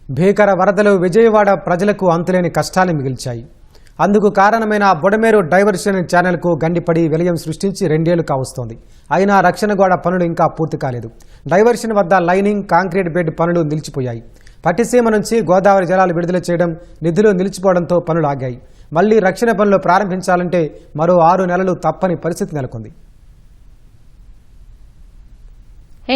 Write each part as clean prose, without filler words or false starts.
భీకర వరదలు విజయవాడ ప్రజలకు అంతులేని కష్టాలు మిగిల్చాయి. అందుకు కారణమైన బుడమేరు డైవర్షన్ ఛానల్కు గండిపడి విలయం సృష్టించి 2 ఏళ్లు కావస్తోంది. అయినా రక్షణ గోడ పనులు ఇంకా పూర్తి కాలేదు. డైవర్షన్ వద్ద లైనింగ్, కాంక్రీట్ బెడ్ పనులు నిలిచిపోయాయి. పట్టిసీమ నుంచి గోదావరి జలాలు విడుదల చేయడం, నిధులు నిలిచిపోవడంతో పనులు ఆగాయి. మళ్లీ రక్షణ పనులు ప్రారంభించాలంటే మరో 6 నెలలు తప్పని పరిస్థితి నెలకొంది.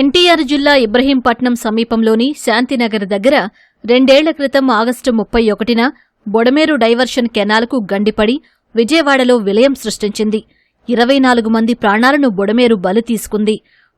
ఎన్టీఆర్ జిల్లా ఇబ్రహీంపట్నం సమీపంలోని శాంతినగర్ దగ్గర 2 ఏళ్ల క్రితం ఆగస్టు 31న బొడమేరు డైవర్షన్ కెనాల్కు గండిపడి విజయవాడలో విలయం సృష్టించింది. 24 మంది ప్రాణాలను బొడమేరు బలి తీసుకుంది.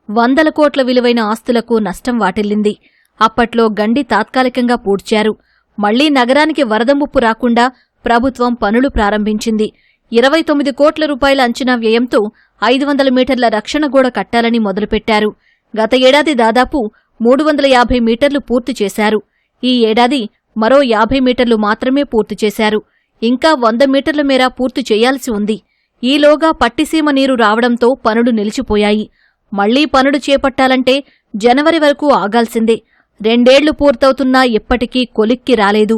100 కోట్ల విలువైన ఆస్తులకు నష్టం వాటిల్లింది. అప్పట్లో గండి తాత్కాలికంగా పూడ్చారు. మళ్లీ నగరానికి వరద ముప్పు రాకుండా ప్రభుత్వం పనులు ప్రారంభించింది. 29 కోట్ల రూపాయల అంచనా వ్యయంతో 500 మీటర్ల రక్షణ గోడ కట్టాలని మొదలుపెట్టారు. గత ఏడాది దాదాపు 350 మీటర్లు పూర్తి చేశారు. ఈ ఏడాది మరో 50 మీటర్లు మాత్రమే పూర్తి చేశారు. ఇంకా 100 మీటర్ల మేర పూర్తి చేయాల్సి ఉంది. ఈలోగా పట్టిసీమ నీరు రావడంతో పనులు నిలిచిపోయాయి. మళ్లీ పనులు చేపట్టాలంటే జనవరి వరకు ఆగాల్సిందే. 2 ఏళ్లు పూర్తవుతున్నా ఇప్పటికీ కొలిక్కి రాలేదు.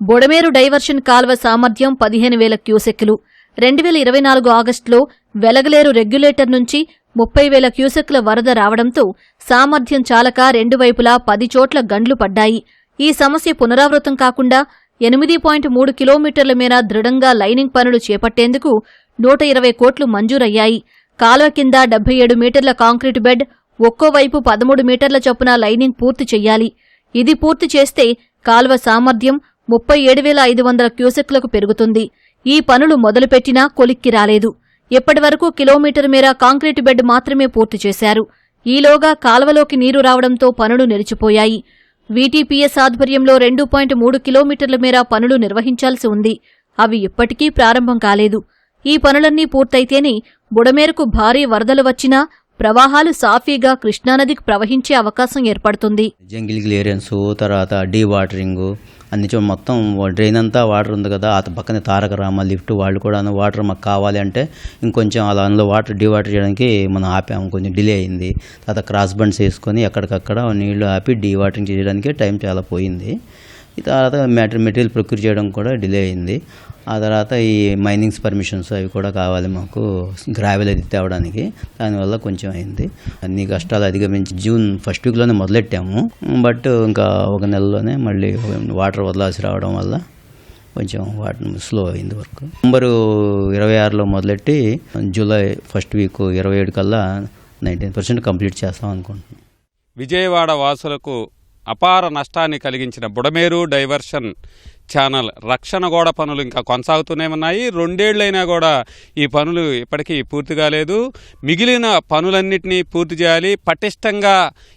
బొడమేరు డైవర్షన్ కాల్వ సామర్థ్యం 15,000 క్యూసెక్కులు. 2024 ఆగస్టులో వెలగలేరు రెగ్యులేటర్ నుంచి 30,000 క్యూసెక్కుల వరద రావడంతో సామర్థ్యం చాలక 2 వైపులా 10 చోట్ల గండ్లు పడ్డాయి. ఈ సమస్య పునరావృతం కాకుండా 8.3 కిలోమీటర్ల మేర దృఢంగా లైనింగ్ పనులు చేపట్టేందుకు 120 కోట్లు మంజూరయ్యాయి. కాల్వ కింద 77 మీటర్ల కాంక్రీట్ బెడ్, ఒక్కోవైపు 13 మీటర్ల చొప్పున లైనింగ్ పూర్తి చెయ్యాలి. ఇది పూర్తి చేస్తే కాల్వ సామర్థ్యం 37,500 క్యూసెక్లకు పెరుగుతుంది. ఈ పనులు మొదలుపెట్టినా కొలిక్కి రాలేదు. ఇప్పటివరకు కిలోమీటర్ మేర కాంక్రీటు బెడ్ మాత్రమే పూర్తి చేశారు. ఈలోగా కాల్వలోకి నీరు రావడంతో పనులు నిలిచిపోయాయి. వీటీపీఎస్ ఆధ్వర్యంలో 2.3 కిలోమీటర్ల మేర పనులు నిర్వహించాల్సి ఉంది. అవి ఇప్పటికీ ప్రారంభం కాలేదు. ఈ పనులన్నీ పూర్తయితేనే బుడమేరుకు భారీ వరదలు వచ్చినా ప్రవాహాలు సాఫీగా కృష్ణానదికి ప్రవహించే అవకాశం ఏర్పడుతుంది. జంగిల్ ఏరియాస్, తర్వాత డీ వాటరింగ్ అన్ని చోట్ల మొత్తం డ్రైన్ అంతా వాటర్ ఉంది కదా. ఆ పక్కనే తారక రామ లిఫ్ట్ వాళ్ళు కూడా వాటర్ మాకు కావాలి అంటే ఇంకొంచెం అలా అందులో వాటర్ డీ వాటర్ చేయడానికి మనం ఆపాము. కొంచెం డిలే అయింది. తర్వాత క్రాస్ బండ్స్ వేసుకొని ఎక్కడికక్కడ నీళ్లు ఆపి డీ వాటరింగ్ చేయడానికి టైం చాలా పోయింది. ఈ తర్వాత మెటీరియల్ ప్రొక్యూర్ చేయడం కూడా డిలే అయింది. ఆ తర్వాత ఈ మైనింగ్స్ పర్మిషన్స్ అవి కూడా కావాలి మాకు, గ్రావెల్ అది తేవడానికి. దానివల్ల కొంచెం అయింది. అన్ని కష్టాలు అధిగమించి జూన్ ఫస్ట్ వీక్లోనే మొదలెట్టాము. బట్ ఇంకా 1 నెలలోనే మళ్ళీ వాటర్ వదలాల్సి రావడం వల్ల కొంచెం వాటర్ స్లో అయింది వర్క్. నవంబరు 26లో మొదలెట్టి జూలై ఫస్ట్ వీక్ 27 కల్లా 19% కంప్లీట్ చేస్తాం అనుకుంటున్నాం. విజయవాడ వాసులకు అపార నష్టాన్ని కలిగించిన బుడమేరు డైవర్షన్ ఛానల్ రక్షణ గోడ పనులు ఇంకా కొనసాగుతూనే ఉన్నాయి. 2 ఏళ్లైనా కూడా ఈ పనులు ఇప్పటికీ పూర్తి కాలేదు. మిగిలిన పనులన్నింటినీ పూర్తి చేయాలి. పటిష్టంగా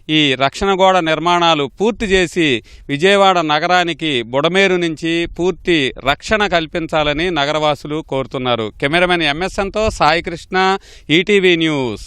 ఈ రక్షణ గోడ నిర్మాణాలు పూర్తి చేసి విజయవాడ నగరానికి బుడమేరు నుంచి పూర్తి రక్షణ కల్పించాలని నగరవాసులు కోరుతున్నారు. కెమెరామెన్ ఎంఎస్ఎన్తో సాయి కృష్ణ, ఈటీవీ న్యూస్.